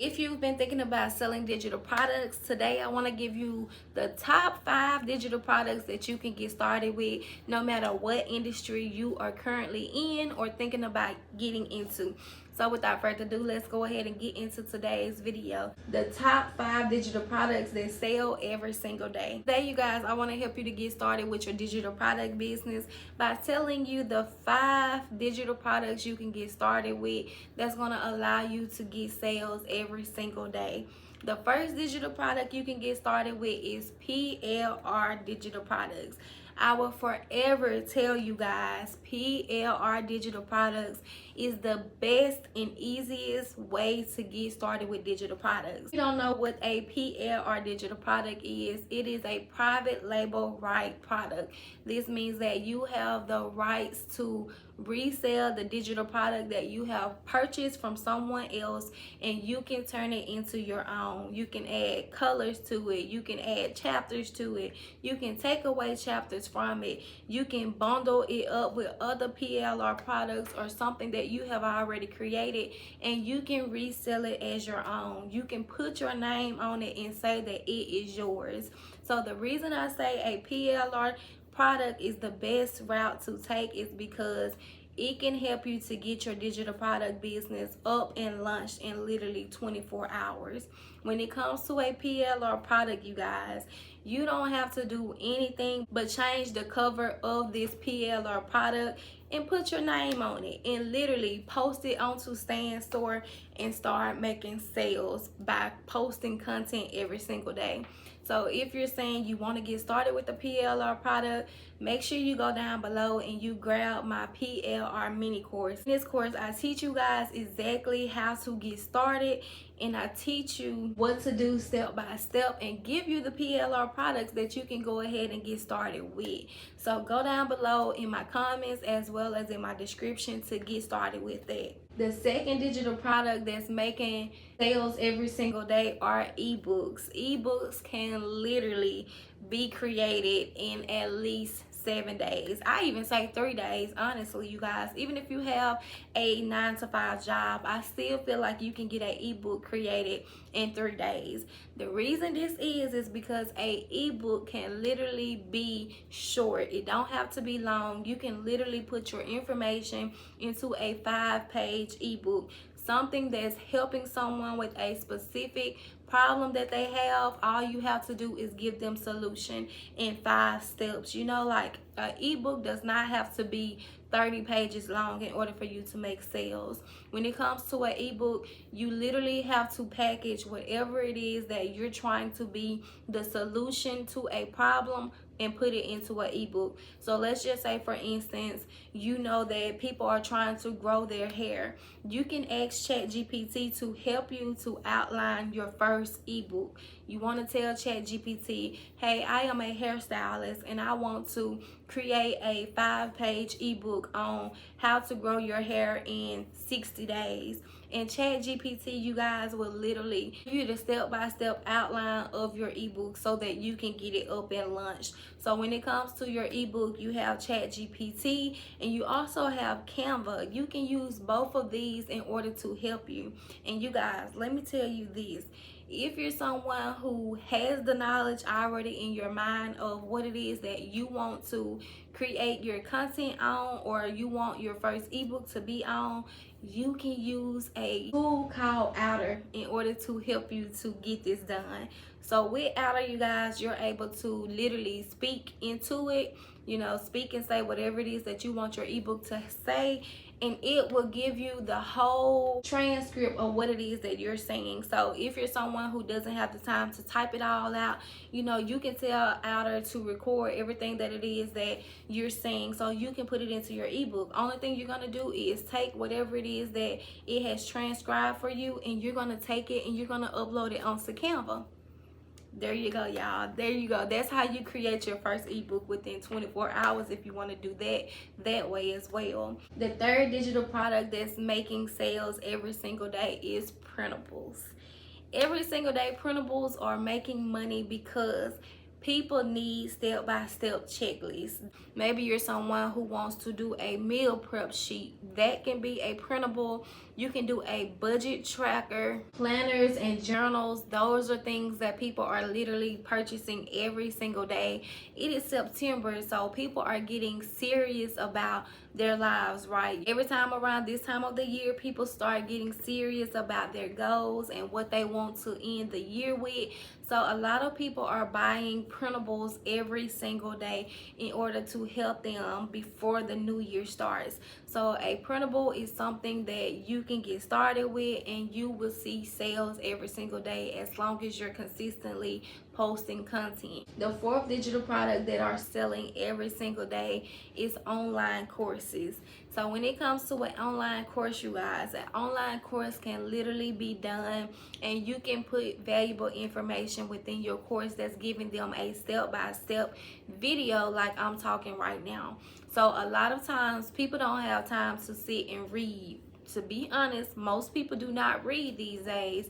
If you've been thinking about selling digital products, today I want to give you the top 5 digital products that you can get started with no matter what industry you are currently in or thinking about getting into. So without further ado, let's go ahead and get into today's video. The top 5 digital products that sell every single day. Today, you guys, I want to help you to get started with your digital product business by telling you the 5 digital products you can get started with that's going to allow you to get sales every single day. The first digital product you can get started with is PLR digital products. I will forever tell you guys, PLR digital products is the best and easiest way to get started with digital products. If you don't know what a PLR digital product is, it is a private label right product. This means that you have the rights to resell the digital product that you have purchased from someone else, and you can turn it into your own. You can add colors to it, you can add chapters to it, you can take away chapters from it, you can bundle it up with other PLR products or something that you have already created, and you can resell it as your own. You can put your name on it and say that it is yours. So the reason I say a PLR product is the best route to take is because it can help you to get your digital product business up and launched in literally 24 hours. When it comes to a PLR product, you guys, you don't have to do anything but change the cover of this PLR product and put your name on it and literally post it onto Stand Store and start making sales by posting content every single day. So if you're saying you want to get started with the PLR product, make sure you go down below and you grab my PLR mini course. In this course, I teach you guys exactly how to get started, and I teach you what to do step by step and give you the PLR products that you can go ahead and get started with. So go down below in my comments as well as in my description to get started with that. The second digital product that's making sales every single day are ebooks. Ebooks can literally be created in at least 7 days. I even say 3 days, honestly, you guys. Even if you have a 9-to-5 job, I still feel like you can get an ebook created in 3 days. The reason this is because a ebook can literally be short. It don't have to be long. You can literally put your information into a 5-page ebook, something that's helping someone with a specific problem that they have. All you have to do is give them solution in 5 steps. You know, like an ebook does not have to be 30 pages long in order for you to make sales. When it comes to an ebook, you literally have to package whatever it is that you're trying to be the solution to a problem and put it into an ebook. So let's just say, for instance, you know that people are trying to grow their hair. You can ask ChatGPT to help you to outline your first ebook. You want to tell ChatGPT, hey, I am a hairstylist and I want to create a 5-page ebook on how to grow your hair in 60 days. And ChatGPT, you guys, will literally give you the step-by-step outline of your ebook so that you can get it up and launched. So when it comes to your ebook, you have ChatGPT and you also have Canva. You can use both of these in order to help you. And you guys, let me tell you this. If you're someone who has the knowledge already in your mind of what it is that you want to create your content on, or you want your first ebook to be on, you can use a tool called Outer in order to help you to get this done. So with Outer, you guys, you're able to literally speak into it, you know, speak and say whatever it is that you want your ebook to say, and it will give you the whole transcript of what it is that you're saying. So if you're someone who doesn't have the time to type it all out, you know, you can tell Outer to record everything that it is that you're saying so you can put it into your ebook. Only thing you're going to do is take whatever it is that it has transcribed for you, and you're going to take it and you're going to upload it onto Canva. There you go, y'all. There you go. That's how you create your first ebook within 24 hours if you want to do that way as well. The third digital product that's making sales every single day is printables. Every single day, printables are making money because People need step-by-step checklists. Maybe you're someone who wants to do a meal prep sheet. That can be a printable. You can do a budget tracker, planners and journals. Those are things that people are literally purchasing every single day. It is September, so people are getting serious about their lives, right? Every time around this time of the year, people start getting serious about their goals and what they want to end the year with. So a lot of people are buying printables every single day in order to help them before the new year starts. So a printable is something that you can get started with, and you will see sales every single day as long as you're consistently posting content. The fourth digital product that are selling every single day is online courses. So when it comes to an online course, you guys, an online course can literally be done, and you can put valuable information within your course that's giving them a step-by-step video like I'm talking right now. So a lot of times people don't have time to sit and read. To be honest, most people do not read these days.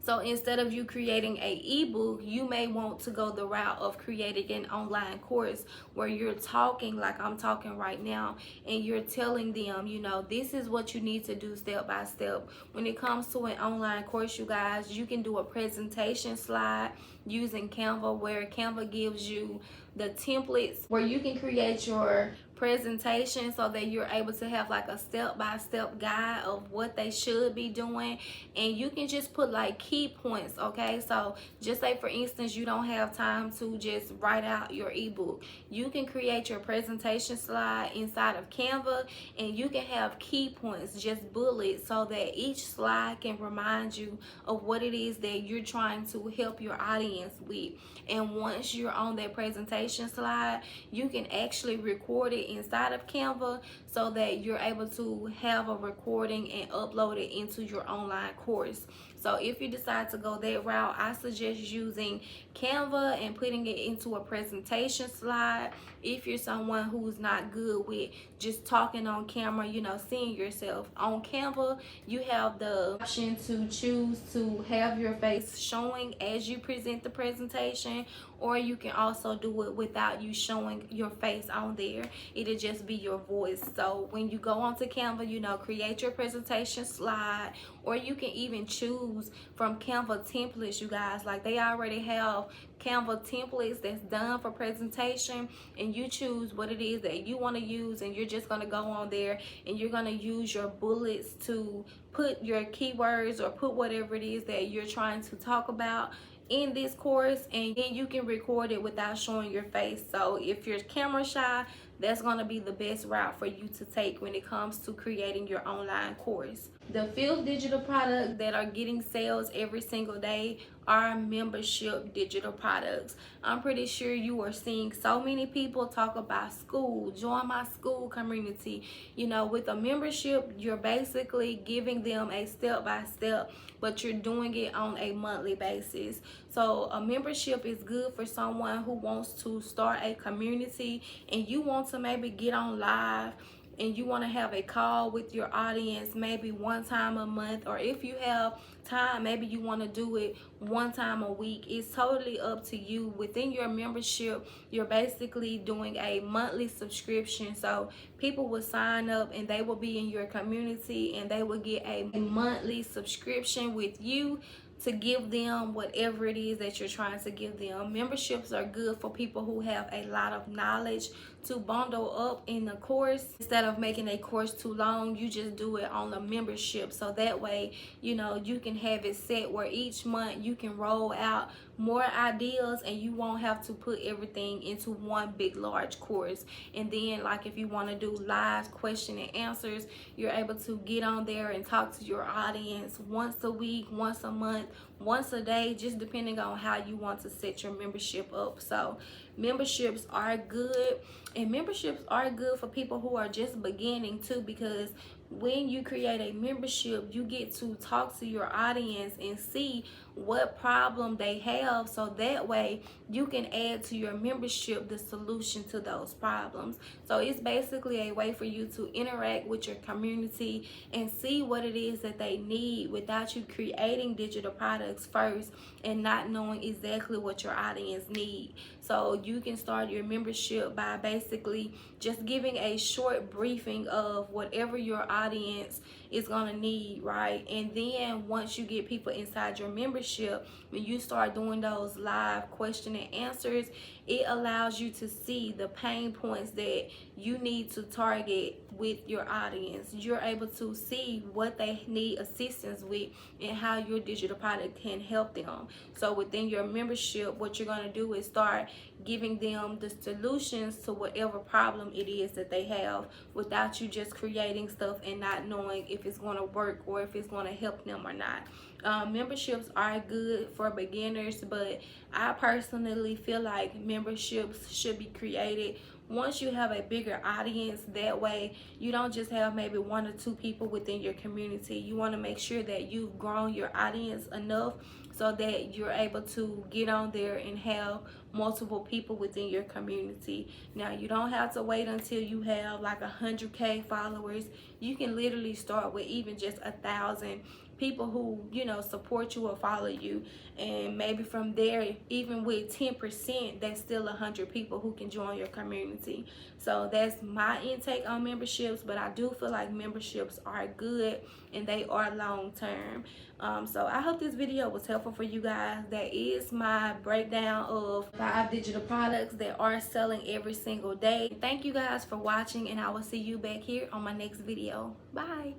So instead of you creating a ebook, you may want to go the route of creating an online course where you're talking like I'm talking right now, and you're telling them, you know, this is what you need to do step by step. When it comes to an online course, you guys, you can do a presentation slide using Canva, where Canva gives you the templates where you can create your presentation so that you're able to have like a step-by-step guide of what they should be doing, and you can just put like key points. Okay, so just say for instance you don't have time to just write out your ebook, you can create your presentation slide inside of Canva, and you can have key points, just bullets, so that each slide can remind you of what it is that you're trying to help your audience with. And once you're on that presentation slide, you can actually record it inside of Canva so that you're able to have a recording and upload it into your online course. So if you decide to go that route, I suggest using Canva and putting it into a presentation slide. If you're someone who's not good with just talking on camera, you know, seeing yourself on Canva, you have the option to choose to have your face showing as you present the presentation, or you can also do it without you showing your face on there. It'll just be your voice. So when you go onto Canva, you know, create your presentation slide, or you can even choose from Canva templates, you guys. Like, they already have Canva templates that's done for presentation, and you choose what it is that you want to use, and you're just going to go on there and you're going to use your bullets to put your keywords or put whatever it is that you're trying to talk about in this course, and then you can record it without showing your face. So if you're camera shy, that's going to be the best route for you to take when it comes to creating your online course. The fifth digital product that are getting sales every single day are membership digital products. I'm pretty sure you are seeing so many people talk about school, join my school community. You know, with a membership, you're basically giving them a step-by-step, but you're doing it on a monthly basis. So a membership is good for someone who wants to start a community, and you want to maybe get on live, and you want to have a call with your audience maybe one time a month, or if you have time, maybe you want to do it one time a week. It's totally up to you. Within your membership, you're basically doing a monthly subscription, so people will sign up and they will be in your community, and they will get a monthly subscription with you to give them whatever it is that you're trying to give them. Memberships are good for people who have a lot of knowledge to bundle up in the course. Instead of making a course too long, you just do it on a membership, so that way, you know, you can have it set where each month you can roll out more ideas, and you won't have to put everything into one big large course. And then, like, if you want to do live question and answers, you're able to get on there and talk to your audience once a week, once a month, once a day, just depending on how you want to set your membership up. So memberships are good, and memberships are good for people who are just beginning too, because when you create a membership, you get to talk to your audience and see what problem they have, so that way you can add to your membership the solution to those problems. So it's basically a way for you to interact with your community and see what it is that they need without you creating digital products first and not knowing exactly what your audience need. So you can start your membership by basically just giving a short briefing of whatever your audience is going to need, right? And then once you get people inside your membership, when you start doing those live question and answers, it allows you to see the pain points that you need to target with your audience. You're able to see what they need assistance with and how your digital product can help them. So within your membership, what you're going to do is start giving them the solutions to whatever problem it is that they have, without you just creating stuff and not knowing if it's going to work or if it's going to help them or not. Memberships are good for beginners, but I personally feel like memberships should be created once you have a bigger audience. That way you don't just have maybe 1 or 2 people within your community. You want to make sure that you've grown your audience enough so that you're able to get on there and have multiple people within your community. Now, you don't have to wait until you have like 100K followers. You can literally start with even just 1,000 people who, you know, support you or follow you, and maybe from there, even with 10%, that's still 100 people who can join your community. So that's my intake on memberships, but I do feel like memberships are good and they are long term. So I hope this video was helpful for you guys. That is my breakdown of 5 digital products that are selling every single day. Thank you guys for watching, and I will see you back here on my next video. Bye.